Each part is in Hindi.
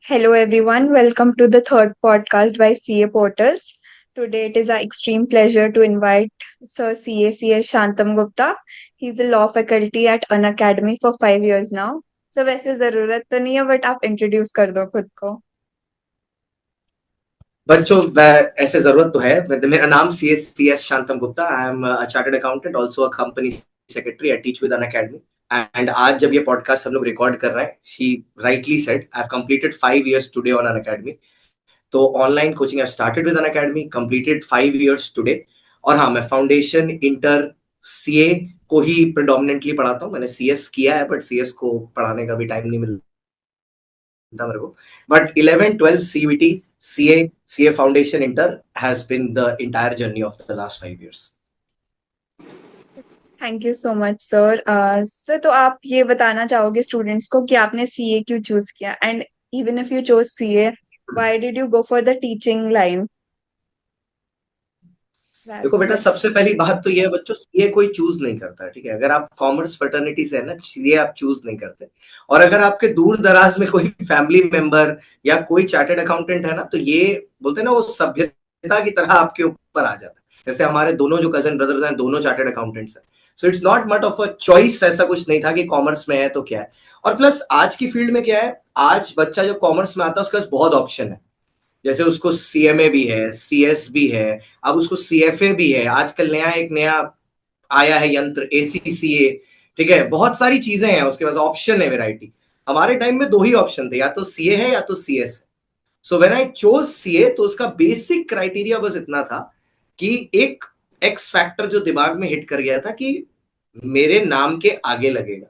Hello, everyone. Welcome to the third podcast by CA Portals. Today, it is our extreme pleasure to invite Sir CA Shantam Gupta. He's a law faculty at Unacademy for 5 years now. So वैसे जरूरत तो नहीं है बट आप इंट्रोड्यूस कर दो खुद को. बच्चों ऐसे जरूरत तो है. मेरा नाम CS Shantam Gupta. I am chartered accountant, also a company secretary. I teach with Unacademy. And आज जब ये पॉडकास्ट हम लोग रिकॉर्ड कर रहे हैं, she rightly said I have completed 5 years today on Unacademy. तो online coaching I started with Unacademy, completed 5 years today. और हाँ, मैं फाउंडेशन इंटर सीए को ही प्रिडोमिनेंटली पढ़ाता हूँ. मैंने सीएस किया है बट सीएस को पढ़ाने का भी टाइम नहीं मिलता मेरे को. But 11-12 CVT, CA Foundation Inter has been the entire journey of the last 5 years. Thank you so much sir. Sir तो आप ये बताना चाहोगे स्टूडेंट्स को कि आपने सीए क्यों चूज किया and even if you chose CA why did you go for the teaching line. देखो बेटा, सबसे पहली बात तो ये है बच्चों, सीए कोई चूज नहीं करता है. ठीक है, अगर आप कॉमर्स फ्रेटर्निटी से है ना, सीए आप चूज नहीं करते. और अगर आपके दूर दराज में कोई फैमिली मेंबर या कोई चार्टर्ड अकाउंटेंट है ना, तो ये बोलते हैं ना, वो सभ्यता की तरह आपके ऊपर आ जाता है. जैसे हमारे दोनों जो कजन ब्रदर्स हैं, दोनों चार्टर्ड अकाउंटेंट्स हैं. So it's not much of a choice. ऐसा कुछ नहीं था कि कॉमर्स में है तो क्या है. और प्लस आज की फील्ड में क्या है, आज बच्चा जब कॉमर्स में आता है उसके पास बहुत ऑप्शन है. जैसे उसको सीएमए भी है, सीएस भी है, अब उसको सीएफए भी है. आजकल एक नया आया है यंत्र, एसीसीए. ठीक है, बहुत सारी चीजें हैं उसके पास, ऑप्शन है, वेराइटी. हमारे टाइम में दो ही ऑप्शन थे, या तो सीए है या तो सीएस है. So when I chose CA, तो उसका बेसिक क्राइटेरिया बस इतना था कि एक एक्स फैक्टर जो दिमाग में हिट कर गया था कि मेरे नाम के आगे लगेगा.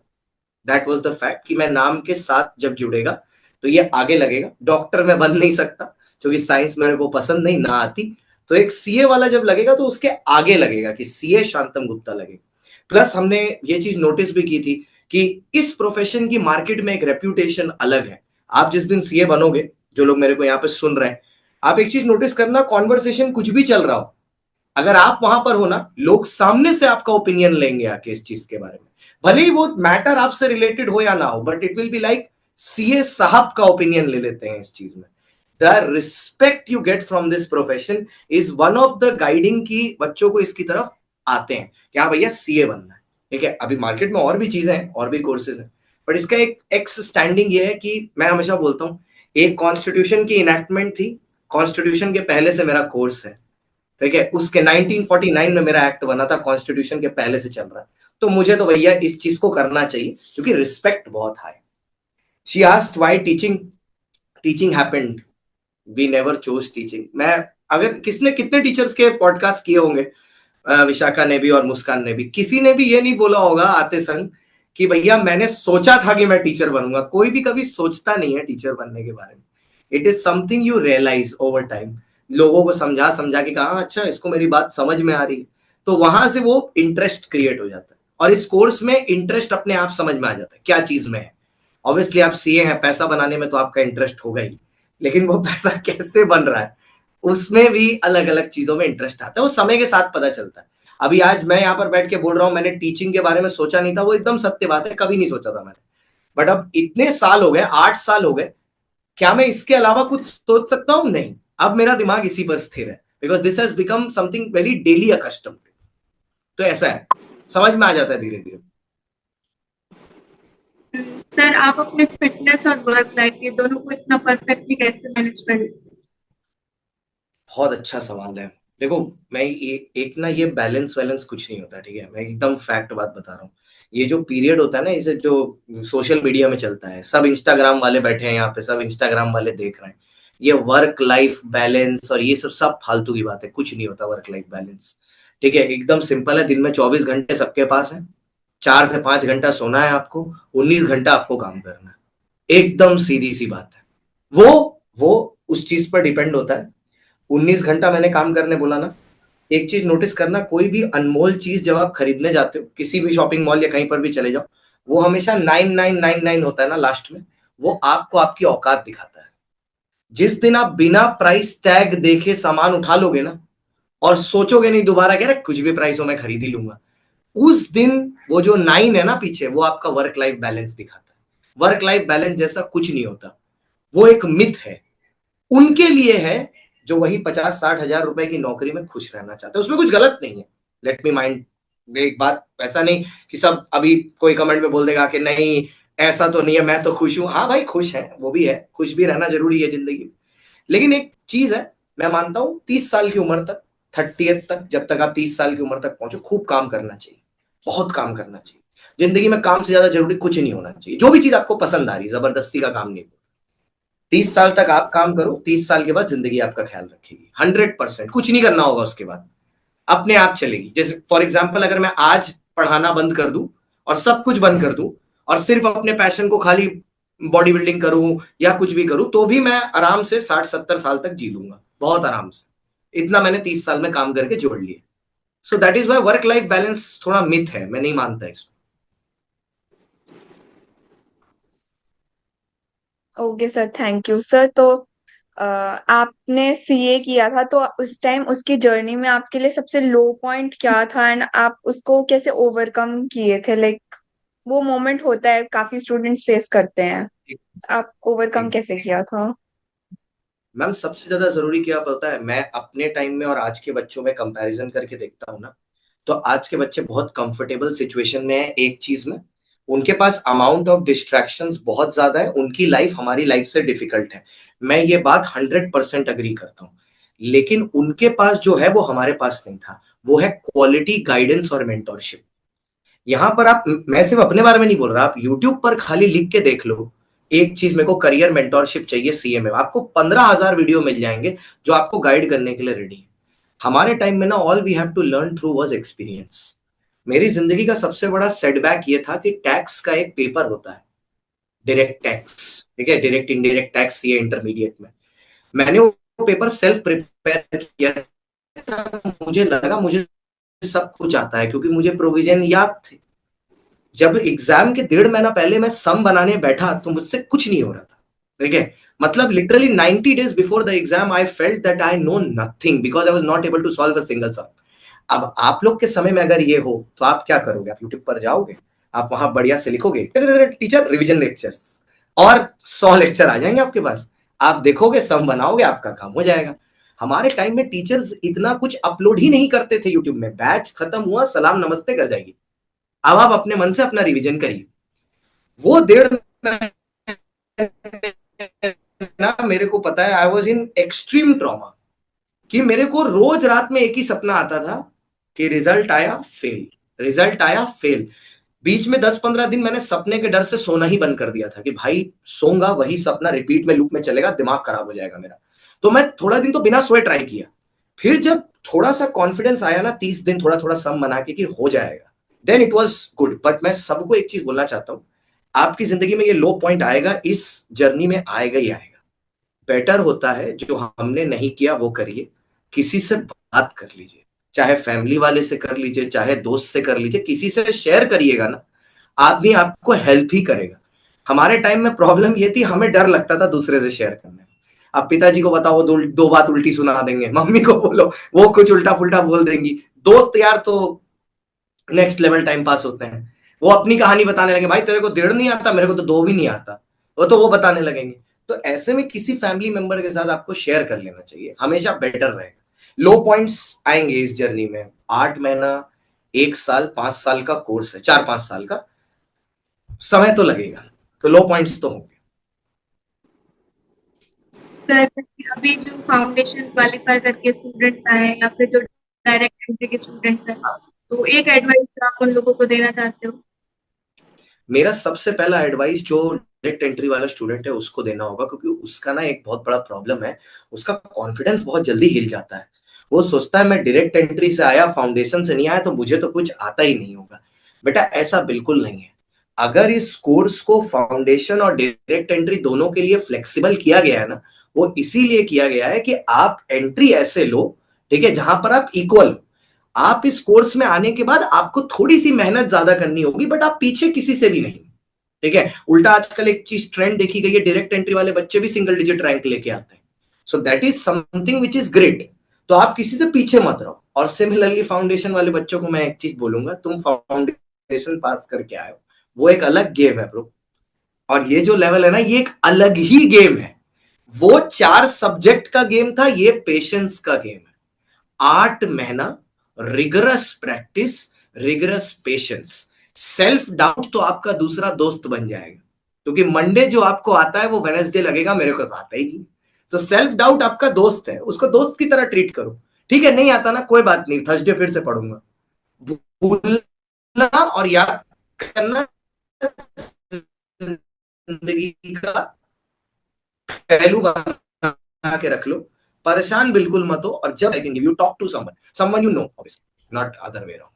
दैट वाज द फैक्ट कि मैं नाम के साथ जब जुड़ेगा तो ये आगे लगेगा. डॉक्टर में बन नहीं सकता क्योंकि साइंस मेरे को पसंद नहीं ना आती. तो एक सीए वाला जब लगेगा तो उसके आगे लगेगा कि सीए शांतम गुप्ता लगेगा. प्लस हमने ये चीज नोटिस भी की थी कि इस प्रोफेशन की मार्केट में एक रेप्यूटेशन अलग है. आप जिस दिन सीए बनोगे, जो लोग मेरे को यहाँ पे सुन रहे हैं, आप एक चीज नोटिस करना, कॉन्वर्सेशन कुछ भी चल रहा हो, अगर आप वहां पर हो ना, लोग सामने से आपका ओपिनियन लेंगे आके इस चीज के बारे में. भले ही वो मैटर आपसे रिलेटेड हो या ना हो, but it will be like CA साहब का ओपिनियन ले लेते हैं इस चीज में. The respect you get from this profession is one of the guiding की बच्चों को इसकी तरफ आते हैं कि हाँ भैया सीए बनना है. ठीक है, अभी मार्केट में और भी चीजें हैं, और भी कोर्सेज हैं, बट इसका एक एक्स स्टैंडिंग ये है कि मैं हमेशा बोलता हूँ, एक कॉन्स्टिट्यूशन की इनैक्टमेंट थी, कॉन्स्टिट्यूशन के पहले से मेरा कोर्स है. ठीक है, उसके 1949 में मेरा एक्ट बना था, कॉन्स्टिट्यूशन के पहले से चल रहा है. तो मुझे तो भैया इस चीज को करना चाहिए क्योंकि रिस्पेक्ट बहुत high. She asked why teaching. Teaching happened, we never chose teaching. मैं, अगर किसने कितने टीचर्स के पॉडकास्ट किए होंगे, विशाखा ने भी और मुस्कान ने भी, किसी ने भी ये नहीं बोला होगा आते संग कि भैया मैंने सोचा था कि मैं टीचर बनूंगा. कोई भी कभी सोचता नहीं है टीचर बनने के बारे में. It is something you realise over time. लोगों को समझा समझा के कहा अच्छा इसको मेरी बात समझ में आ रही है, तो वहां से वो इंटरेस्ट क्रिएट हो जाता है. और इस कोर्स में इंटरेस्ट अपने आप समझ में आ जाता है क्या चीज में है. ऑब्वियसली आप सीए हैं, पैसा बनाने में तो आपका इंटरेस्ट होगा ही, लेकिन वो पैसा कैसे बन रहा है उसमें भी अलग अलग चीजों में इंटरेस्ट आता है. वो समय के साथ पता चलता है. अभी आज मैं यहाँ पर बैठ के बोल रहा हूँ, मैंने टीचिंग के बारे में सोचा नहीं था, वो एकदम सत्य बात है, कभी नहीं सोचा था मैंने. बट अब इतने साल हो गए, 8 साल हो गए, क्या मैं इसके अलावा कुछ सोच सकता हूं? नहीं. अब मेरा दिमाग इसी पर स्थिर है because this has become something very daily accustomed. तो ऐसा है, समझ में आ जाता है धीरे धीरे. सर, आप अपने फिटनेस और वर्क लाइफ ये दोनों को इतना परफेक्टली कैसे मैनेज कर लेते हैं? बहुत अच्छा सवाल है. देखो, मैं एक ना, ये बैलेंस वैलेंस कुछ नहीं होता. ठीक है, मैं एकदम फैक्ट बात बता रहा हूँ. ये जो पीरियड होता है ना, इसे जो सोशल मीडिया में चलता है, सब इंस्टाग्राम वाले बैठे हैं यहाँ पे, सब इंस्टाग्राम वाले देख रहे हैं. ये वर्क लाइफ बैलेंस और ये सब सब फालतू की बात है. कुछ नहीं होता वर्क लाइफ बैलेंस. ठीक है, एकदम सिंपल है. दिन में 24 घंटे सबके पास है. 4 से 5 घंटा सोना है आपको, 19 घंटा आपको काम करना है. एकदम सीधी सी बात है. वो उस चीज पर डिपेंड होता है. 19 घंटा मैंने काम करने बोला ना. एक चीज नोटिस करना, कोई भी अनमोल चीज जब आप खरीदने जाते हो, किसी भी शॉपिंग मॉल या कहीं पर भी चले जाओ, वो हमेशा 9999 होता है ना लास्ट में. वो आपको आपकी औकात दिखाता है. जिस दिन आप बिना प्राइस टैग देखे सामान उठा लोगे ना, और सोचोगे नहीं दोबारा, कह रहे कुछ भी प्राइस हो मैं खरीद ही लूंगा, उस दिन वो जो 9 है ना पीछे, वो आपका वर्क लाइफ बैलेंस दिखाता है. वर्क लाइफ बैलेंस जैसा कुछ नहीं होता. वो एक मिथ है, उनके लिए है जो वही 50-60 हजार रुपए की नौकरी में खुश रहना चाहते हैं। उसमें कुछ गलत नहीं है, लेट मी माइंड एक बात, ऐसा नहीं कि सब अभी कोई कमेंट में बोल देगा कि नहीं ऐसा तो नहीं है, मैं तो खुश हूं। हाँ भाई खुश है, वो भी है, खुश भी रहना जरूरी है जिंदगी में। लेकिन एक चीज है, मैं मानता हूं 30 साल की उम्र तक, 30th तक, जब तक आप 30 साल की उम्र तक पहुंचो, खूब काम करना चाहिए, बहुत काम करना चाहिए। जिंदगी में काम से ज्यादा जरूरी कुछ नहीं होना चाहिए। जो भी चीज आपको पसंद आ रही, जबरदस्ती का काम नहीं। 30 साल तक आप काम करो, 30 साल के बाद जिंदगी आपका ख्याल रखेगी 100%। कुछ नहीं करना होगा उसके बाद, अपने आप चलेगी। जैसे फॉर एग्जाम्पल, अगर मैं आज पढ़ाना बंद कर दूं और सब कुछ बंद कर दूं और सिर्फ अपने पैशन को खाली बॉडी बिल्डिंग करूं या कुछ भी करूं, तो भी मैं आराम से 60-70 साल तक जी लूंगा, बहुत आराम से। इतना मैंने 30 साल में काम करके जोड़ लिया। So that is why work life balance थोड़ा मिथ है, मैं नहीं मानता इसको। Okay sir, thank you sir. तो आपने सीए किया था, तो उस टाइम उसकी जर्नी में आपके लिए सबसे लो पॉइंट क्या था एंड आप उसको कैसे ओवरकम किए थे? लाइक वो मोमेंट होता है, काफी स्टूडेंट्स फेस करते हैं, आप ओवरकम कैसे किया था? मैम सबसे ज्यादा जरूरी क्या पता है, मैं अपने टाइम में और आज के बच्चों में कंपैरिजन करके देखता हूँ ना, तो आज के बच्चे बहुत कंफर्टेबल सिचुएशन में है एक चीज में। उनके पास अमाउंट ऑफ डिस्ट्रैक्शंस बहुत ज्यादा है, उनकी लाइफ हमारी लाइफ से डिफिकल्ट है, मैं ये बात 100% अग्री करता हूँ। लेकिन उनके पास जो है वो हमारे पास नहीं था, वो है क्वालिटी गाइडेंस और मेंटोरशिप। यहाँ पर आप, मैं सिर्फ अपने बारे में नहीं बोल रहा, आप यूट्यूब पर खाली लिख के देख लो एक चीज, मेरे को करियर मेंटोरशिप चाहिए सीए में, आपको 15,000 वीडियो मिल जाएंगे जो आपको गाइड करने के लिए रेडी है। हमारे टाइम में ना, all we have to learn through was experience. मेरी जिंदगी का सबसे बड़ा सेटबैक ये था कि टैक्स का एक पेपर होता है, डायरेक्ट टैक्स, ठीक है, डायरेक्ट इनडायरेक्ट टैक्स, ये इंटरमीडिएट में मैंने वो पेपर सेल्फ प्रिपेयर किया था। मुझे लगा मुझे सब कुछ आता है क्योंकि मुझे प्रोविजन याद थे। जब एग्जाम के 1.5 महीना पहले मैं सम बनाने बैठा तो मुझसे कुछ नहीं हो रहा था, ठीक है। मतलब literally 90 days before the exam I felt that I know nothing because I was not able to solve a single sum. अब आप लोग के समय में अगर ये हो तो आप क्या करोगे? आप यूट्यूब पर जाओगे, आप वहां बढ़िया से लिखोगे टीचर रिवीजन लेक्चर्स, और 100 लेक्चर आ जाएंगे आपके पास, आप देखोगे सम बनाओगे, आपका काम हो जाएगा। हमारे टाइम में टीचर्स इतना कुछ अपलोड ही नहीं करते थे यूट्यूब में, बैच खत्म हुआ सलाम नमस्ते कर जाएगी, अब आप अपने मन से अपना रिवीजन करिए। वो 1.5 महीना ना, मेरे को पता है I was in extreme trauma, कि मेरे को रोज रात में एक ही सपना आता था कि रिजल्ट आया फेल, रिजल्ट आया फेल। बीच में 10-15 दिन मैंने सपने के डर से सोना ही बंद कर दिया था कि भाई सोऊंगा वही सपना रिपीट में लूप में चलेगा, दिमाग खराब हो जाएगा मेरा। तो मैं थोड़ा दिन तो बिना सोए ट्राई किया, फिर जब थोड़ा सा कॉन्फिडेंस आया ना, 30 दिन थोड़ा थोड़ा सम बना के कि हो जाएगा, then it was good. But मैं सबको एक चीज बोलना चाहता हूं, आपकी जिंदगी में ये लो पॉइंट आएगा, इस जर्नी में आएगा ही आएगा। बेटर होता है जो हमने नहीं किया वो करिए, किसी से बात कर लीजिए, चाहे फैमिली वाले से कर लीजिए, चाहे दोस्त से कर लीजिए, किसी से शेयर करिएगा ना, आदमी आपको हेल्प ही करेगा। हमारे टाइम में प्रॉब्लम ये थी, हमें डर लगता था दूसरे से शेयर करने में। अब पिताजी को बताओ, दो बात उल्टी सुना देंगे, मम्मी को बोलो वो कुछ उल्टा पुल्टा बोल देंगी, दोस्त यार तो नेक्स्ट लेवल टाइम पास होते हैं, वो अपनी कहानी बताने लगे, भाई तेरे को 1.5 नहीं आता, मेरे को तो 2 भी नहीं आता, वो बताने लगेंगे। तो ऐसे में किसी फैमिली मेंबर के साथ आपको शेयर कर लेना चाहिए, हमेशा बेटर रहेगा। लो पॉइंट्स आएंगे इस जर्नी में, 8 महीना, 1 साल, 5 साल का कोर्स है, 4-5 साल का समय तो लगेगा, तो लो पॉइंट्स तो होंगे। सर अभी जो फाउंडेशन क्वालिफाई करके स्टूडेंट्स आए या फिर जो डायरेक्ट एंट्री के स्टूडेंट्स हैं, तो एक एडवाइस आप उन लोगों को देना चाहते हो? मेरा सबसे पहला एडवाइस जो डायरेक्ट एंट्री वाला स्टूडेंट है उसको देना होगा, क्योंकि उसका ना एक बहुत बड़ा प्रॉब्लम है, उसका कॉन्फिडेंस बहुत जल्दी हिल जाता है। वो सोचता है मैं डायरेक्ट एंट्री से आया, फाउंडेशन से नहीं आया, तो मुझे तो कुछ आता ही नहीं होगा। बेटा ऐसा बिल्कुल नहीं है। अगर इस कोर्स को फाउंडेशन और डायरेक्ट एंट्री दोनों के लिए फ्लेक्सिबल किया गया है ना, वो इसीलिए किया गया है कि आप एंट्री ऐसे लो, ठीक है, जहां पर आप इक्वल हो। आप इस कोर्स में आने के बाद आपको थोड़ी सी मेहनत ज्यादा करनी होगी, बट आप पीछे किसी से भी नहीं, ठीक है। उल्टा आजकल एक चीज ट्रेंड देखी गई है, डायरेक्ट एंट्री वाले बच्चे भी सिंगल डिजिट रैंक लेके आते हैं। सो that is something which is great. तो आप किसी से पीछे मत रहो। और सिमिलरली फाउंडेशन वाले बच्चों को मैं एक चीज बोलूंगा, तुम फाउंडेशन पास करके आए हो, वो एक अलग गेम है ब्रो। और ये जो लेवल है ना, ये एक अलग ही गेम है। वो 4 सब्जेक्ट का गेम था, ये पेशेंस का गेम है। 8 महीना rigorous practice, rigorous patience. Self doubt तो आपका दूसरा दोस्त बन जाएगा, क्योंकि मंडे जो आपको आता है वो वेडनेसडे लगेगा मेरे को तो आता ही नहीं। तो सेल्फ डाउट आपका दोस्त है, उसको दोस्त की तरह ट्रीट करो। ठीक है, नहीं आता ना, कोई बात नहीं, थर्सडे फिर से पढ़ूंगा। भूलना और याद करना जिंदगी का पहलू बना के रख लो। परेशान बिल्कुल मत हो, और जब I can give you talk to someone, someone you know, obviously not other way around.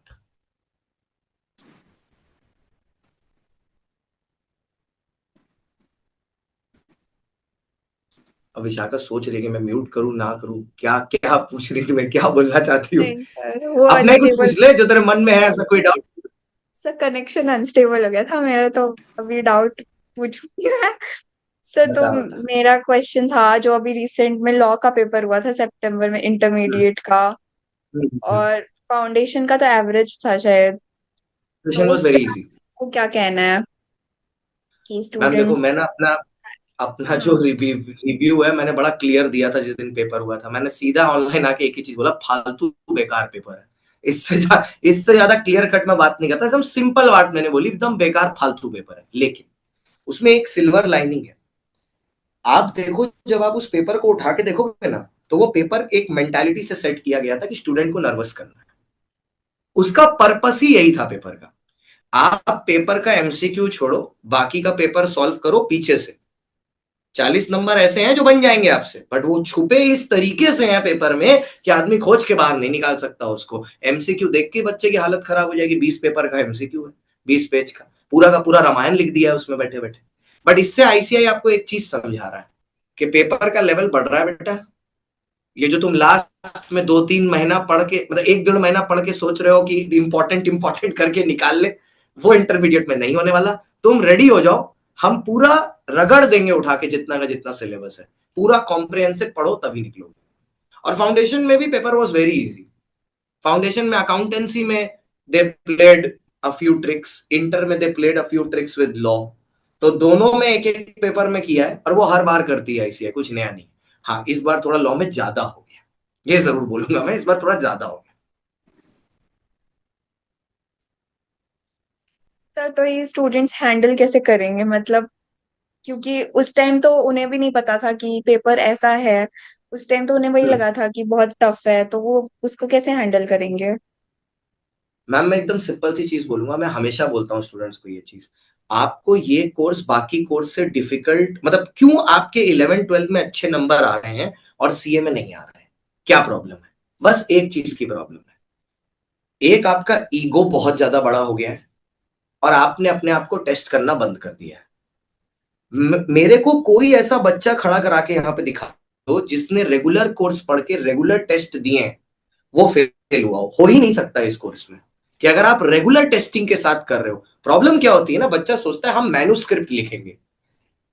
अब विशाखा सोच रही है कि मैं म्यूट करूं ना करूं, क्या क्या पूछ रही थी, मैं क्या बोलना चाहती हूँ? नहीं सर, वो अपना ही कुछ अनस्टेबल, पूछ ले जो तेरे मन में है, ऐसा कोई डाउट। सर कनेक्शन अनस्टेबल हो गया था मेरा, तो अभी डाउट पूछूंगी मैं। सर तो बता बता। मेरा क्वेश्चन था, जो अभी रिसेंट में लॉ का पेपर हुआ था सितंबर में, इंटरमीडिएट का, और फाउंडेशन का तो एवरेज था शायद, तो क्वेश्चन वाज उस वेरी पे इजी। आपको क्या कहना है कि मैम देखो, स्टूडेंट्स। मैं ना अपना अपना जो रिव्यू है मैंने बड़ा क्लियर दिया था जिस दिन पेपर हुआ था। मैंने सीधा ऑनलाइन आके एक ही चीज बोला, फालतू बेकार पेपर है। इससे ज्यादा क्लियर कट में बात नहीं करता, एकदम सिंपल बात मैंने बोली, एकदम बेकार फालतू पेपर है। लेकिन उसमें एक सिल्वर लाइनिंग है। आप देखो, जब आप उस पेपर को उठा के देखोगे ना, तो वो पेपर एक मेंटालिटी से सेट किया गया था कि स्टूडेंट को नर्वस करना है। उसका पर्पस ही यही था पेपर का। आप पेपर का एमसीक्यू छोड़ो, बाकी का पेपर सॉल्व करो पीछे से। 40 नंबर ऐसे हैं जो बन जाएंगे आपसे, बट वो छुपे इस तरीके से हैं पेपर में कि आदमी खोज के बाहर नहीं निकाल सकता उसको। एमसीक्यू देख के बच्चे की हालत खराब हो जाएगी। 20 पेपर का एमसीक्यू है, 20 पेज का पूरा रामायण लिख दिया है उसमें बैठे बैठे। बट इससे आईसीआई आपको एक चीज समझा रहा है कि पेपर का लेवल बढ़ रहा है बेटा। ये जो तुम लास्ट में 2-3 महीना पढ़ के, मतलब 1-1.5 महीना पढ़ के सोच रहे हो कि इंपॉर्टेंट इंपॉर्टेंट करके निकाल ले, वो इंटरमीडिएट में नहीं होने वाला। तुम रेडी हो जाओ, हम पूरा रगड़ देंगे उठा के, जितना का जितना सिलेबस है पूरा कॉम्प्रिहेंसिव पढ़ो तभी निकलोगे। और फाउंडेशन में भी paper was very easy. Foundation में अकाउंटेंसी में they played a few tricks, inter में they played a few tricks with law. तो दोनों में एक एक पेपर में किया है, और वो हर बार करती है आईसीआई, कुछ नया नहीं। हाँ, इस बार थोड़ा लॉ में ज्यादा हो गया, ये जरूर बोलूंगा मैं, इस बार थोड़ा ज्यादा हो गया। सर तो ये स्टूडेंट्स हैंडल कैसे करेंगे, मतलब क्योंकि उस टाइम तो उन्हें भी नहीं पता था कि पेपर ऐसा है। उस टाइम तो उन्हें वही लगा था कि बहुत टफ है, तो वो उसको कैसे हैंडल करेंगे। मैम मैं एकदम सिंपल सी चीज बोलूंगा, मैं हमेशा बोलता हूँ स्टूडेंट्स को ये चीज। आपको ये कोर्स बाकी कोर्स से डिफिकल्ट, मतलब क्यों आपके 11-12 में अच्छे नंबर आ रहे हैं और सीए में नहीं आ रहे हैं, क्या प्रॉब्लम है? बस एक चीज की प्रॉब्लम है, एक आपका ईगो बहुत ज्यादा बड़ा हो गया है, और आपने अपने आप को टेस्ट करना बंद कर दिया है। मेरे को कोई ऐसा बच्चा खड़ा करा के यहाँ पे दिखा दो जिसने रेगुलर कोर्स पढ़ के रेगुलर टेस्ट दिए हैं वो फेल हुआ हो ही नहीं सकता इस कोर्स में। कि अगर आप रेगुलर टेस्टिंग के साथ कर रहे हो, प्रॉब्लम क्या होती है ना, बच्चा सोचता है हम मैन्युस्क्रिप्ट लिखेंगे,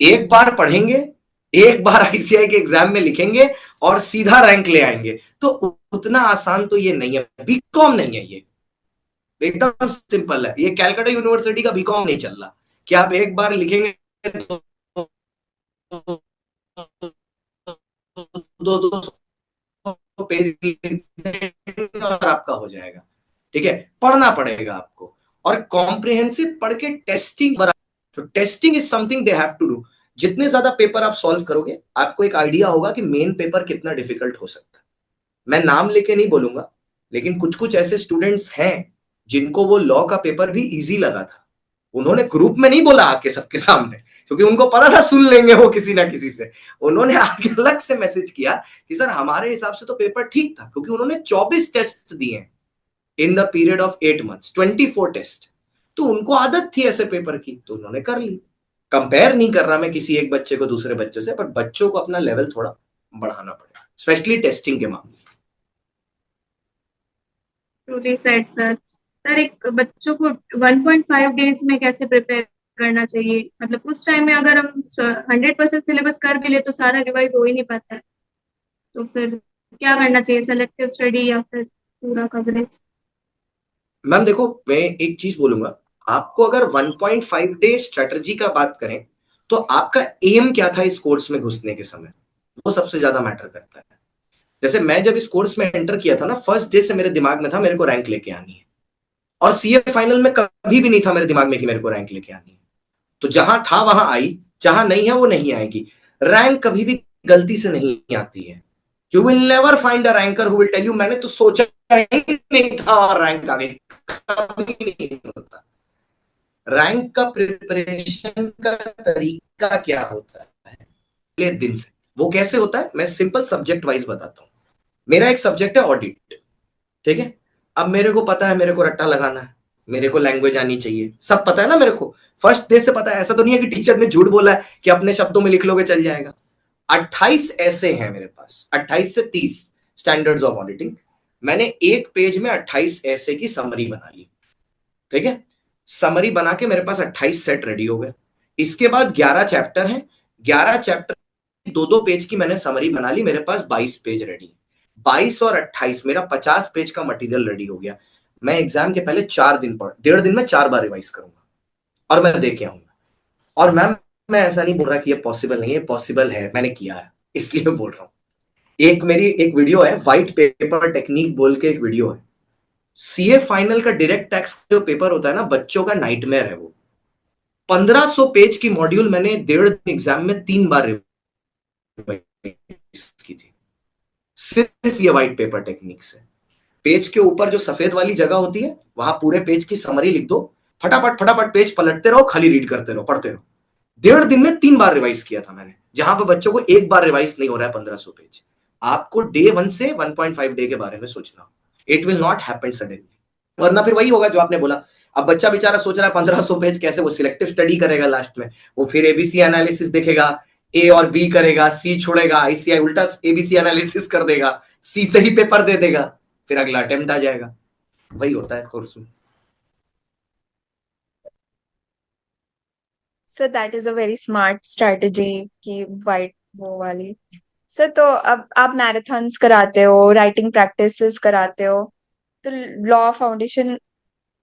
एक बार पढ़ेंगे, एक बार आईसीआई के एग्जाम में लिखेंगे और सीधा रैंक ले आएंगे। तो उतना आसान तो ये नहीं है, बीकॉम नहीं है ये, एकदम सिंपल है। ये कैलकाटा यूनिवर्सिटी का बीकॉम नहीं चल रहा कि आप एक बार लिखेंगे दो दो पेज और आपका हो जाएगा। ठीक है, पढ़ना पड़ेगा आपको, और कॉम्प्रिहेंसिव पढ़ के टेस्टिंग। तो testing is something they have to do. जितने ज्यादा पेपर आप सॉल्व करोगे, आपको एक आइडिया होगा कि मेन पेपर कितना डिफिकल्ट हो सकता है। मैं नाम लेके नहीं बोलूंगा, लेकिन कुछ कुछ ऐसे स्टूडेंट्स हैं जिनको वो लॉ का पेपर भी इजी लगा था। उन्होंने ग्रुप में नहीं बोला आके सबके सामने, क्योंकि उनको पता था सुन लेंगे वो किसी ना किसी से। उन्होंने आके अलग से मैसेज किया कि सर हमारे हिसाब से तो पेपर ठीक था, क्योंकि उन्होंने 24 टेस्ट दिए in the period of 8 months, 24 test. तो उनको आदत थी ऐसे पेपर की, तो उन्होंने कर ली। कंपेयर नहीं कर रहा मैं किसी एक बच्चे को दूसरे बच्चे से, पर बच्चों को अपना लेवल थोड़ा बढ़ाना पड़ेगा, स्पेशली टेस्टिंग के मामले। Truly said sir. सर एक बच्चों को 1.5 डेज में कैसे प्रिपेयर करना चाहिए, मतलब उस टाइम में अगर हम 100% सिलेबस कर भी ले तो सारा रिवाइज हो ही नहीं पाता है, तो फिर क्या करना चाहिए, सेलेक्टिव स्टडी या फिर पूरा कवरेज। मैम देखो, मैं एक चीज बोलूंगा, आपको अगर 1.5 डे स्ट्रेटजी का बात करें, तो आपका एम क्या था इस कोर्स में घुसने के समय? वो सबसे ज्यादा मैटर करता है। जैसे मैं जब इस कोर्स में एंटर किया था ना, फर्स्ट डे से मेरे दिमाग में था मेरे को रैंक लेके आनी है, और सीए फाइनल में कभी भी नहीं था मेरे दिमाग में कि मेरे को रैंक लेके आनी है। तो जहां था वहां आई, जहां नहीं है वो नहीं आएगी। रैंक कभी भी गलती से नहीं आती है। You will never find a ranker who will tell you मैंने तो सोचा ही नहीं था और रैंक आ गई। कभी नहीं होता। रैंक का प्रिपरेशन का तरीका क्या होता है अगले दिन से, वो कैसे होता है मैं सिंपल सब्जेक्ट वाइज बताता हूं। मेरा एक सब्जेक्ट है ऑडिट, ठीक है। अब मेरे को पता है मेरे को रट्टा लगाना है, मेरे को लैंग्वेज आनी चाहिए, सब पता है ना मेरे को, फर्स्ट डे से पता है। ऐसा तो नहीं है कि टीचर ने झूठ बोला है कि अपने शब्दों में लिख लोगे चल जाएगा। 28 ऐसे हैं मेरे पास, 28 से 30 स्टैंडर्ड्स ऑफ ऑडिटिंग। मैंने एक पेज में 28 ऐसे की समरी बना ली, ठीक है। समरी बना के मेरे पास 28 सेट रेडी हो गए। इसके बाद 11 चैप्टर हैं, 11 चैप्टर दो दो पेज की मैंने समरी बना ली, मेरे पास 22 पेज रेडी। 22 और 28 मेरा 50 पेज का मटेरियल रेडी हो गया। मैं एग्जाम के पहले 4 दिन पढ़, 1.5 दिन में 4 बार रिवाइज करूंगा और मैं देके आऊंगा। और मैम मैं ऐसा नहीं बोल रहा कि ये पॉसिबल नहीं है, पॉसिबल है, मैंने किया है इसलिए बोल रहा हूं। एक मेरी एक वीडियो है, व्हाइट पेपर टेक्निक बोल के एक वीडियो है। सीए फाइनल का डायरेक्ट टैक्स जो पेपर होता है ना, बच्चों का नाइटमेयर है वो। 1500 पेज की मॉड्यूल मैंने 1.5 दिन एग्जाम में 3 बार रिवाइज की थी, सिर्फ ये व्हाइट पेपर टेक्निक से। पेज के ऊपर जो सफेद वाली जगह होती है वहां पूरे पेज की समरी लिख दो, फटाफट फटाफट पेज पलटते रहो, खाली रीड करते रहो, पढ़ते रहो। 1.5 दिन में 3 बार रिवाइज किया था मैंने, जहां पर बच्चों को एक बार रिवाइज नहीं हो रहा है 1500 पेज। आपको डे 1 से 1.5 डे के बारे में सोचना, it will not happen suddenly, वरना फिर वही होगा जो आपने बोला। अब बच्चा बेचारा सोच रहा है 1500 पेज कैसे, वो सिलेक्टिव स्टडी करेगा लास्ट में, वो फिर एबीसी एनालिसिस देखेगा, ए और बी करेगा, सी छोड़ेगा, आईसीआई उल्टा एबीसी एनालिसिस कर देगा, सी से ही पेपर दे देगा, फिर अगला अटेम्प्ट आ जाएगा। वही होता है कोर्स में। Sir that is a very smart strategy की वाइट वो वाली। सर तो अब आप मैराथन्स कराते हो, राइटिंग प्रैक्टिसेस कराते हो, तो लॉ फाउंडेशन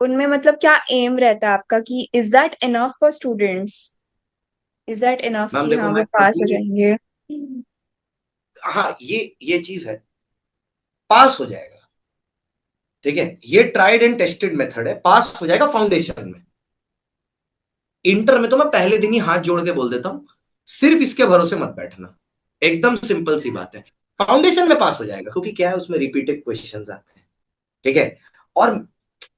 उनमें मतलब क्या एम रहता है आपका कि is that enough for students, is that enough ma'am कि देखो हाँ वो मैं पास हो कभी, जाएंगे? हाँ ये चीज है, पास हो जाएगा, ठीक है। ये ट्राइड एंड टेस्टेड मेथड है, पास हो जाएगा फाउंडेशन में। इंटर में तो मैं पहले दिन ही हाथ जोड़ के बोल देता हूं, सिर्फ इसके भरोसे मत बैठना, एकदम सिंपल सी बात है। फाउंडेशन में पास हो जाएगा क्योंकि क्या है उसमें रिपीटेड क्वेश्चंस आते हैं, ठीक है। और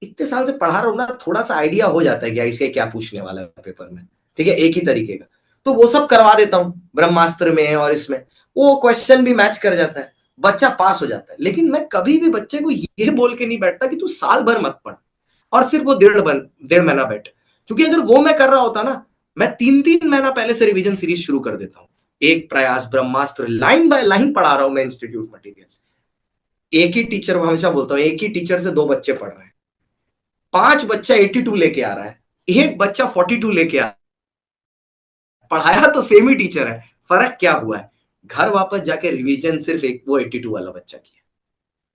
इतने साल से पढ़ा रहा हूं ना, थोड़ा सा आइडिया हो जाता है कि ऐसे क्या पूछने वाला है पेपर में, ठीक है, एक ही तरीके का। तो वो सब करवा देता हूं ब्रह्मास्त्र में और इसमें, वो क्वेश्चन भी मैच कर जाता है, बच्चा पास हो जाता है। लेकिन मैं कभी भी बच्चे को ये बोल के नहीं बैठता कि तू साल भर मत पढ़ और सिर्फ वो 1.5 महीना बैठ, क्योंकि अगर वो मैं कर रहा होता ना, मैं 3-3 महीना पहले से रिवीजन सीरीज शुरू कर देता हूं। एक प्रयास, ब्रह्मास्त्र, लाइन बाय लाइन पढ़ा रहा हूं मैं इंस्टीट्यूट मटेरियल। एक ही टीचर, हमेशा बोलता हूं, एक ही टीचर से 2 बच्चे पढ़ रहे हैं, 5 बच्चा 82 लेके आ रहा है, एक बच्चा 42 लेके आ रहा है, पढ़ाया तो सेम ही टीचर है, फर्क क्या हुआ है, घर वापस जाके रिवीजन सिर्फ एक वो 82 वाला बच्चा किया,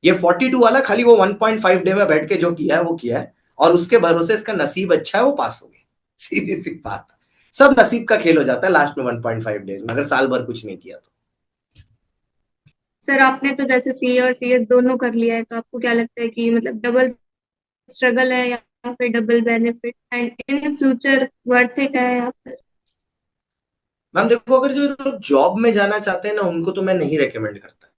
ये 42 वाला खाली वो 1.5 डे में बैठ के जो किया है वो किया है, और उसके भरोसे इसका नसीब अच्छा है, वो पास हो गया। सीधी सी बात, सब नसीब का खेल हो जाता है लास्ट में 1.5 डेज में, अगर साल भर कुछ नहीं किया तो। सर आपने तो जैसे सीए और सीएस दोनों कर लिया है, तो आपको क्या लगता है कि मतलब डबल स्ट्रगल है या फिर double benefit, and in future worth it है या फिर? मैम देखो, अगर जो लोग जॉब में जाना चाहते हैं ना, उनको तो मैं नहीं रेकमेंड करता,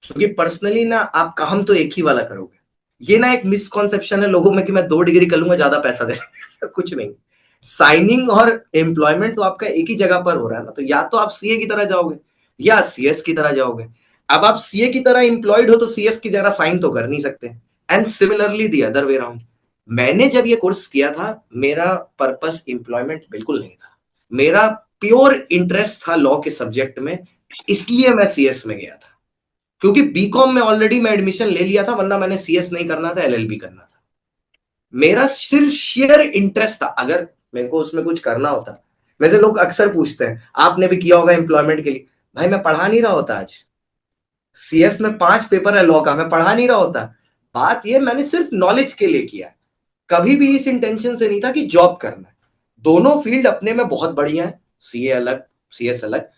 क्योंकि पर्सनली ना आप काम तो एक ही वाला करोगे। ये ना एक मिसकॉन्सेप्शन है लोगों में कि मैं 2 डिग्री कर लूंगा ज्यादा पैसा दे ऐसा कुछ नहीं। साइनिंग और एम्प्लॉयमेंट तो आपका एक ही जगह पर हो रहा है ना, तो या तो आप सीए की तरह जाओगे या सीएस की तरह जाओगे। अब आप सीए की तरह एम्प्लॉयड हो तो सीएस की जगह साइन तो कर नहीं सकते, and similarly the other way round. मैंने जब ये कोर्स किया था, मेरा पर्पस एम्प्लॉयमेंट बिल्कुल नहीं था, मेरा प्योर इंटरेस्ट था लॉ के सब्जेक्ट में, इसलिए मैं सीएस में गया था। क्योंकि बीकॉम में ऑलरेडी मैं एडमिशन ले लिया था, वरना मैंने सीएस नहीं करना था, एलएलबी करना था। मेरा सिर्फ शेयर इंटरेस्ट था, अगर मेरे को उसमें कुछ करना होता। वैसे लोग अक्सर पूछते हैं आपने भी किया होगा एम्प्लॉयमेंट के लिए, भाई मैं पढ़ा नहीं रहा होता आज, सीएस में 5 पेपर है लॉ का, मैं पढ़ा नहीं रहा होता। बात ये मैंने सिर्फ नॉलेज के लिए किया, कभी भी इस इंटेंशन से नहीं था कि जॉब करना है। दोनों फील्ड अपने में बहुत बढ़िया है, सीए अलग सीएस अलग,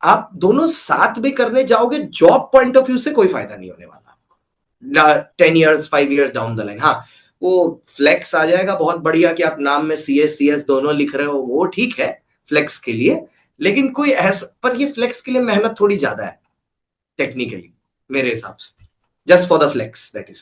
आप दोनों साथ में करने जाओगे, जॉब पॉइंट ऑफ व्यू से कोई फायदा नहीं होने वाला आपको 10 years 5 years down the line. हाँ, वो फ्लेक्स आ जाएगा बहुत बढ़िया कि आप नाम में CS दोनों लिख रहे हो, वो ठीक है फ्लेक्स के लिए, लेकिन कोई ऐसा, पर ये फ्लेक्स के लिए मेहनत थोड़ी ज्यादा है टेक्निकली मेरे हिसाब से, just for the flex that is.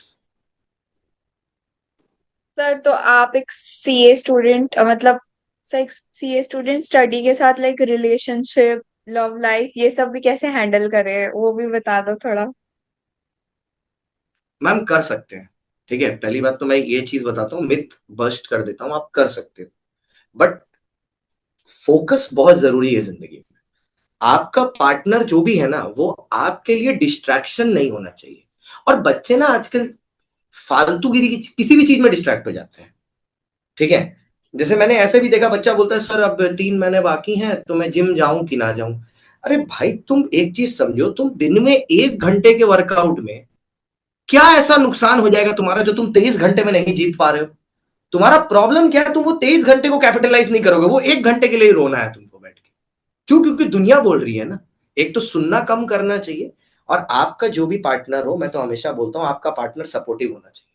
Sir तो आप एक सीए स्टूडेंट मतलब सर सीए स्टूडेंट स्टडी के साथ लाइक रिलेशनशिप लव लाइफ ये सब भी कैसे हैंडल करे वो भी बता दो थोड़ा। मैम कर सकते हैं, ठीक है, पहली बात तो मैं ये चीज बताता हूँ, मिथ बस्ट कर देता हूँ, आप कर सकते हो, बट फोकस बहुत जरूरी है जिंदगी में। आपका पार्टनर जो भी है ना, वो आपके लिए डिस्ट्रैक्शन नहीं होना चाहिए। और बच्चे ना आजकल फालतूगिरी की किसी भी चीज में डिस्ट्रैक्ट हो जाते हैं, ठीक है। जैसे मैंने ऐसे भी देखा, बच्चा बोलता है सर अब 3 महीने बाकी हैं तो मैं जिम जाऊं कि ना जाऊं। अरे भाई तुम एक चीज समझो, तुम दिन में 1 घंटे के वर्कआउट में क्या ऐसा नुकसान हो जाएगा तुम्हारा जो तुम 23 घंटे में नहीं जीत पा रहे हो? तुम्हारा प्रॉब्लम क्या है, तुम वो 23 घंटे को कैपिटलाइज नहीं करोगे, वो 1 घंटे के लिए रोना है तुमको बैठ के। क्यों? क्योंकि दुनिया बोल रही है ना। एक तो सुनना कम करना चाहिए, और आपका जो भी पार्टनर हो, मैं तो हमेशा बोलता हूं आपका पार्टनर सपोर्टिव होना चाहिए।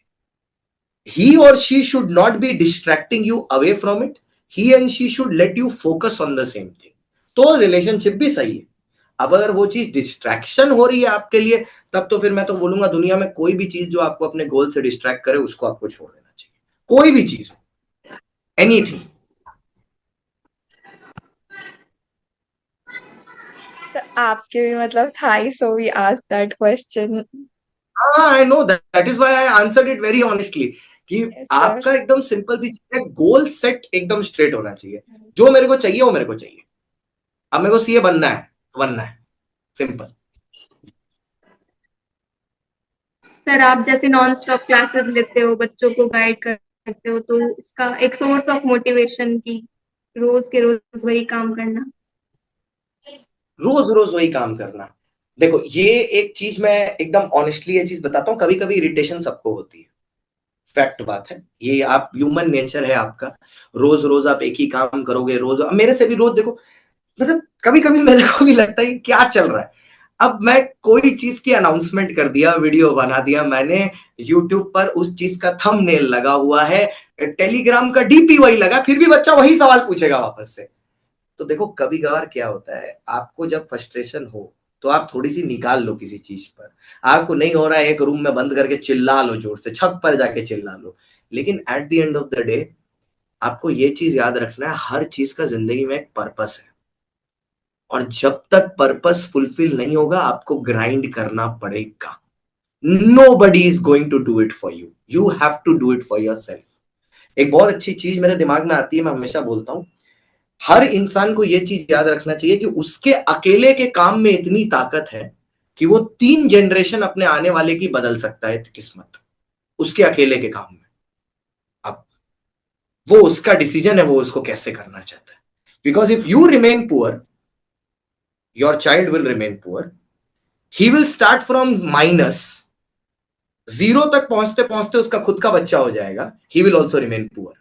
He or she should not be distracting you away from it. He and she should let you focus on the same thing. तो रिलेशनशिप भी सही है। अब अगर वो चीज डिस्ट्रैक्शन हो रही है आपके लिए, तब तो फिर मैं तो बोलूंगा दुनिया में कोई भी चीज जो आपको अपने गोल से डिस्ट्रैक्ट करे उसको आपको छोड़ देना चाहिए, कोई भी चीज हो, एनीथिंग। सर आपके भी मतलब था ही so we ask that question. हाँ I know, that is why I answered it very honestly कि यस सर। आपका एकदम सिंपल सी चीज है, गोल सेट एकदम स्ट्रेट होना चाहिए। जो मेरे को चाहिए वो मेरे को चाहिए। अब मेरे को सीए बनना है, बनना है, सिंपल। सर आप जैसे नॉन स्टॉप क्लासेस लेते हो, बच्चों को गाइड करते हो, तो इसका एक सोर्स ऑफ मोटिवेशन की रोज के रोज वही काम करना। रोज रोज वही काम करना। देखो ये एक चीज मैं एकदम ऑनेस्टली ये चीज बताता हूँ, कभी कभी इरिटेशन सबको होती है, फैक्ट बात है ये, आप ह्यूमन नेचर है आपका। रोज रोज आप एक ही काम करोगे, रोज मेरे से भी रोज देखो, मतलब कभी कभी मेरे को भी लगता है कि क्या चल रहा है। अब मैं कोई चीज की अनाउंसमेंट कर दिया, वीडियो बना दिया मैंने, यूट्यूब पर उस चीज का थंबनेल लगा हुआ है, टेलीग्राम का डीपी वही लगा, फिर भी बच्चा वही सवाल पूछेगा वापस से। तो देखो कभी कभार क्या होता है, आपको जब फ्रस्ट्रेशन हो तो आप थोड़ी सी निकाल लो किसी चीज पर। आपको नहीं हो रहा है, एक रूम में बंद करके चिल्ला लो, जोर से छत पर जाके चिल्ला लो, लेकिन at the end of the day आपको ये चीज याद रखना है, हर चीज का जिंदगी में एक पर्पस है। और जब तक पर्पस फुलफिल नहीं होगा आपको ग्राइंड करना पड़ेगा। Nobody is going to do it for you. You have to do it for yourself. एक बहुत अच्छी चीज मेरे दिमाग में आती है, मैं हमेशा बोलता हूं, हर इंसान को यह चीज याद रखना चाहिए कि उसके अकेले के काम में इतनी ताकत है कि वो 3 जनरेशन अपने आने वाले की बदल सकता है किस्मत, उसके अकेले के काम में। अब वो उसका डिसीजन है, वो उसको कैसे करना चाहता है। Because if you remain poor, your child will remain poor, he will start from minus, zero तक पहुंचते पहुंचते उसका खुद का बच्चा हो जाएगा, he will also remain poor.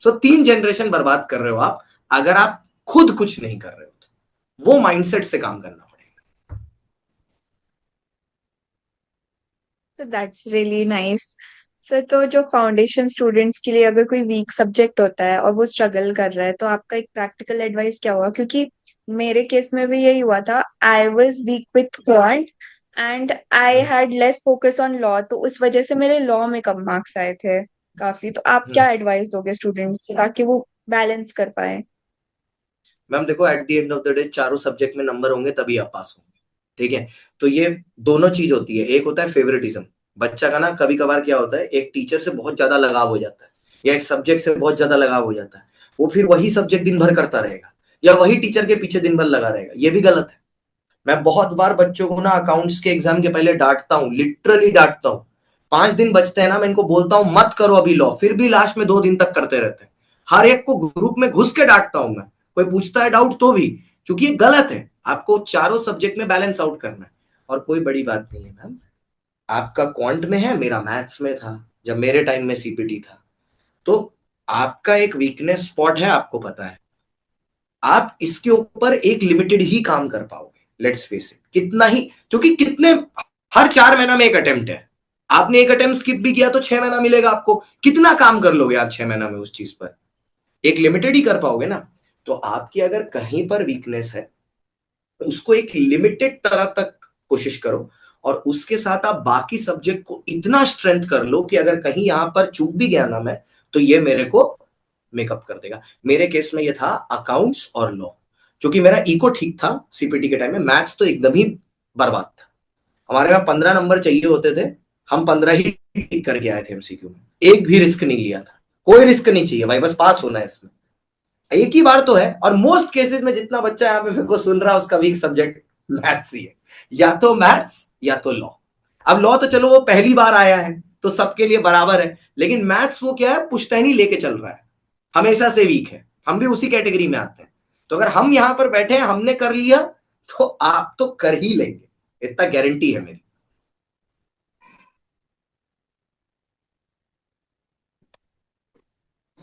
So 3 generation बर्बाद कर रहे हो आप, अगर आप खुद कुछ नहीं कर रहे हो तो। वो माइंडसेट से काम करना पड़ेगा। तो दैट्स रियली नाइस। सर तो जो फाउंडेशन स्टूडेंट्स के लिए अगर कोई वीक सब्जेक्ट होता है और वो स्ट्रगल कर रहा है तो आपका एक प्रैक्टिकल एडवाइस क्या होगा? क्योंकि मेरे केस में भी यही हुआ था। I was weak with quant and I had less focus on law, तो उस वजह से मेरे लॉ में कम मार्क्स आए थे काफी। तो आप क्या एडवाइस दोगे स्टूडेंट्स ताकि वो बैलेंस कर पाए? मैम देखो at the end of the day चारों सब्जेक्ट में नंबर होंगे तभी आप पास होंगे, ठीक है। तो ये दोनों चीज होती है, एक होता है फेवरेटिज्म। बच्चा का ना कभी कभार क्या होता है, एक टीचर से बहुत ज्यादा लगाव हो जाता है या एक सब्जेक्ट से बहुत ज्यादा लगाव हो जाता है, वो फिर वही सब्जेक्ट दिन भर करता रहेगा या वही टीचर के पीछे दिन भर लगा रहेगा, ये भी गलत है। मैं बहुत बार बच्चों को ना अकाउंट्स के एग्जाम के पहले डांटता हूँ, लिटरली डांटता हूँ। 5 दिन बचते हैं ना, मैं इनको बोलता हूँ मत करो अभी लॉ, फिर भी लास्ट में 2 दिन तक करते रहते हैं। हर एक को ग्रुप में घुस के डांटता हूं मैं, कोई पूछता है डाउट तो भी, क्योंकि ये गलत है। आपको चारों सब्जेक्ट में बैलेंस आउट करना है। और कोई बड़ी बात नहीं है मैम, आपका क्वांट में है, मेरा मैथ्स में था जब मेरे टाइम में सीपीटी था। तो आपका एक वीकनेस स्पॉट है, आपको पता है, आप इसके ऊपर एक लिमिटेड ही काम कर पाओगे, लेट्स फेस इट, कितना ही, क्योंकि कितने, हर 4 महीना में एक अटेम्प्ट है, आपने एक अटेम्प्ट स्किप भी किया तो 6 महीना मिलेगा आपको, कितना काम कर लोगे आप 6 महीना में उस चीज पर, एक लिमिटेड ही कर पाओगे ना। तो आपकी अगर कहीं पर वीकनेस है तो उसको एक लिमिटेड तरह तक कोशिश करो, और उसके साथ आप बाकी सब्जेक्ट को इतना स्ट्रेंथ कर लो कि अगर कहीं यहां पर चूक भी गया ना मैं, तो ये मेरे को मेकअप कर देगा। मेरे केस में ये था अकाउंट्स और लॉ, क्योंकि मेरा इको ठीक था सीपीटी के टाइम में, मैथ्स तो एकदम ही बर्बाद था। हमारे यहाँ 15 नंबर चाहिए होते थे, हम 15 ही ठीक करके आए थे एमसीक्यू में, एक भी रिस्क नहीं लिया था। कोई रिस्क नहीं चाहिए भाई, बस पास होना है इसमें, एक ही बार तो है। और मोस्ट केसेस में जितना बच्चा यहाँ पे मेरे को सुन रहा है उसका वीक सब्जेक्ट मैथ्स ही है, या तो मैथ्स या तो लॉ। अब लॉ तो चलो वो पहली बार आया है तो सबके लिए बराबर है, लेकिन मैथ्स वो क्या है, पुश्तैनी लेके चल रहा है, हमेशा से वीक है, हम भी उसी कैटेगरी में आते हैं। तो अगर हम यहां पर बैठे हैं, हमने कर लिया, तो आप तो कर ही लेंगे, इतना गारंटी है मेरी।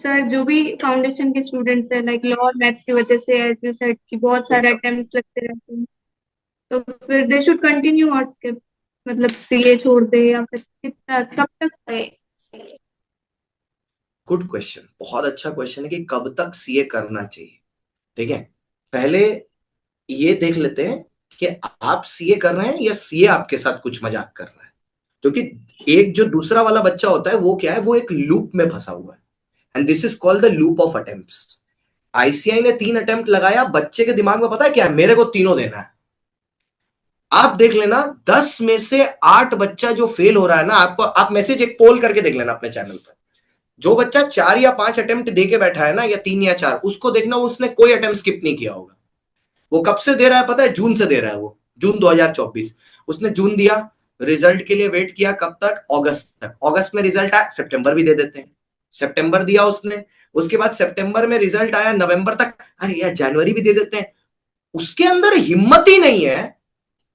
सर जो भी फाउंडेशन के स्टूडेंट्स हैं लाइक लॉ और मैथ्स की वजह से एज यू सेड कि बहुत सारे अटेम्प्ट्स लगते रहते हैं, तो फिर दे शुड कंटिन्यू और स्किप, मतलब सीए छोड़ दे या फिर कितना कब तक? गुड क्वेश्चन, बहुत अच्छा क्वेश्चन है कि कब तक सीए करना चाहिए। ठीक है, पहले ये देख लेते हैं कि आप सीए कर रहे हैं या सीए आपके साथ कुछ मजाक कर रहा है। क्योंकि एक जो दूसरा वाला बच्चा होता है वो क्या है, वो एक लूप में फंसा हुआ है, and this is called the loop of attempts. ICI ने 3 अटेम्प्ट लगाया, बच्चे के दिमाग में पता है क्या है, मेरे को तीनों देना है। आप देख लेना 10 में से 8 बच्चा जो फेल हो रहा है ना, आपको, आप मैसेज एक पोल करके देख लेना अपने चैनल पर, जो बच्चा 4 या 5 अटेम्प्ट दे के बैठा है ना, या 3 या 4, उसको देखना उसने कोई अटेम्प्ट स्किप नहीं किया होगा। वो कब से दे रहा है पता है, जून से दे रहा है, वो जून 2024, उसने जून दिया, रिजल्ट के लिए वेट किया कब तक, अगस्त तक, अगस्त में रिजल्ट आया, सितंबर भी दे देते हैं, सितंबर दिया उसने, उसके बाद सितंबर में रिजल्ट आया, नवंबर तक, अरे यार जनवरी भी दे देते हैं। उसके अंदर हिम्मत ही नहीं है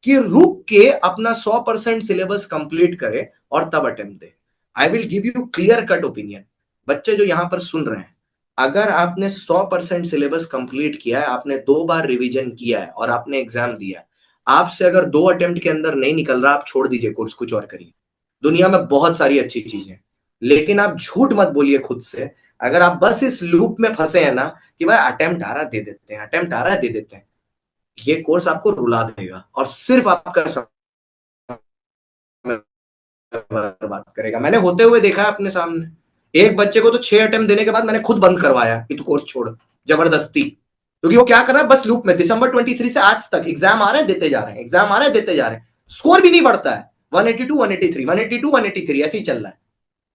कि रुक के अपना 100% सिलेबस कंप्लीट करे और तब attempt they. I will give you clear cut opinion, बच्चे जो यहां पर सुन रहे हैं, अगर आपने 100% सिलेबस कंप्लीट किया है, आपने 2 बार रिवीजन किया है और आपने एग्जाम दिया है, आपसे अगर 2 अटेम्प्ट के अंदर नहीं निकल रहा, आप छोड़ दीजिए कोर्स, कुछ और करिए। दुनिया में बहुत सारी अच्छी चीजें, लेकिन आप झूठ मत बोलिए खुद से। अगर आप बस इस लूप में फंसे हैं ना कि भाई अटेम्प्ट आ रहा दे देते हैं, अटेम्प्ट आ रहा है दे देते हैं, ये कोर्स आपको रुला देगा और सिर्फ आपका बर्बाद करेगा। मैंने होते हुए देखा है अपने सामने, एक बच्चे को तो 6 अटेम्प्ट देने के बाद मैंने खुद बंद करवाया कि तू कोर्स छोड़, जबरदस्ती। क्योंकि वो क्या कर रहा है, बस लूप में, दिसंबर 23 से आज तक एग्जाम आ रहे हैं देते जा रहे हैं, एग्जाम आ रहे हैं देते जा रहे हैं, स्कोर भी नहीं बढ़ता है, 182 183 182 183 ऐसे ही चल रहा है।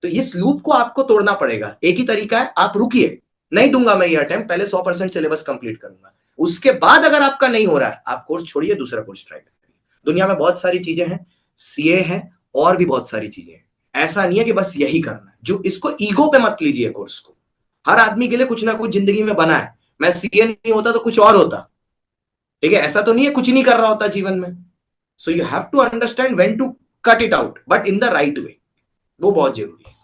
तो इस लूप को आपको तोड़ना पड़ेगा। एक ही तरीका है, आप रुकिए, नहीं दूंगा मैं ये अटेम्प्ट, पहले 100% सिलेबस कंप्लीट करूंगा, उसके बाद अगर आपका नहीं हो रहा है, आप कोर्स छोड़िए, दूसरा कोर्स ट्राई करिए। दुनिया में बहुत सारी चीजें हैं, सीए है और भी बहुत सारी चीजें हैं, ऐसा नहीं है कि बस यही करना है। जो इसको ईगो पे मत लीजिए कोर्स को, हर आदमी के लिए कुछ ना कुछ जिंदगी में बना है। मैं सीए नहीं होता तो कुछ और होता, ठीक है, ऐसा तो नहीं है कुछ नहीं कर रहा होता जीवन में। So you have to understand when to cut it out, but in the right way, वो बहुत जरूरी है।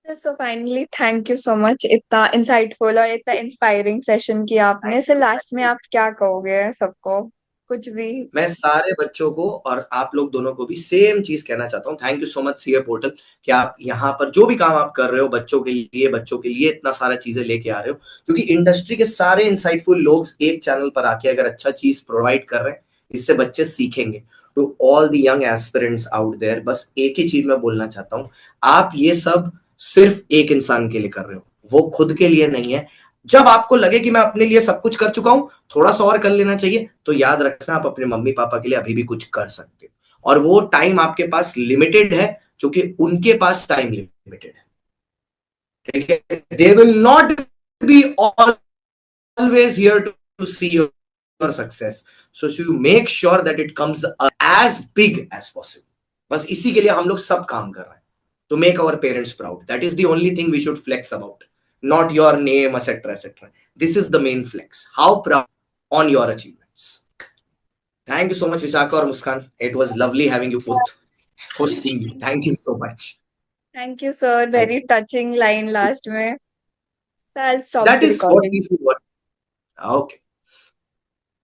So finally thank you so much, इतना इंसाइटफुल और इतना इंस्पायरिंग सेशन किया आपने। सो लास्ट में आप क्या कहोगे सबको, कुछ भी? मैं सारे बच्चों को और आप लोग दोनों को भी सेम चीज कहना चाहता हूँ, thank you so much CA portal, कि आप यहाँ पर जो भी काम आप कर रहे हो बच्चों के लिए इतना सारा चीजें लेके आ रहे हो, क्योंकि इंडस्ट्री के सारे इंसाइटफुल लोग एक चैनल पर आके अगर अच्छा चीज प्रोवाइड कर रहे हैं, इससे बच्चे सीखेंगे। To all the young aspirants out there, बस एक ही चीज मैं बोलना चाहता हूँ, आप ये सब सिर्फ एक इंसान के लिए कर रहे हो, वो खुद के लिए नहीं है। जब आपको लगे कि मैं अपने लिए सब कुछ कर चुका हूं, थोड़ा सा और कर लेना चाहिए, तो याद रखना आप अपने मम्मी पापा के लिए अभी भी कुछ कर सकते हो, और वो टाइम आपके पास लिमिटेड है, क्योंकि उनके पास टाइम लिमिटेड है। ठीक है, they will not be always here to see your success, so you make sure that it comes as big as possible. बस इसी के लिए हम लोग सब काम कर रहे हैं, to make our parents proud. That is the only thing we should flex about, not your name, etc., etc. This is the main flex. How proud on your achievements. Thank you so much, Visakha or Muskan. It was lovely having you both hosting me. Thank you so much. Thank you sir, Thank very you. Touching line last में। So I'll stop That the is what recording. we should. Okay.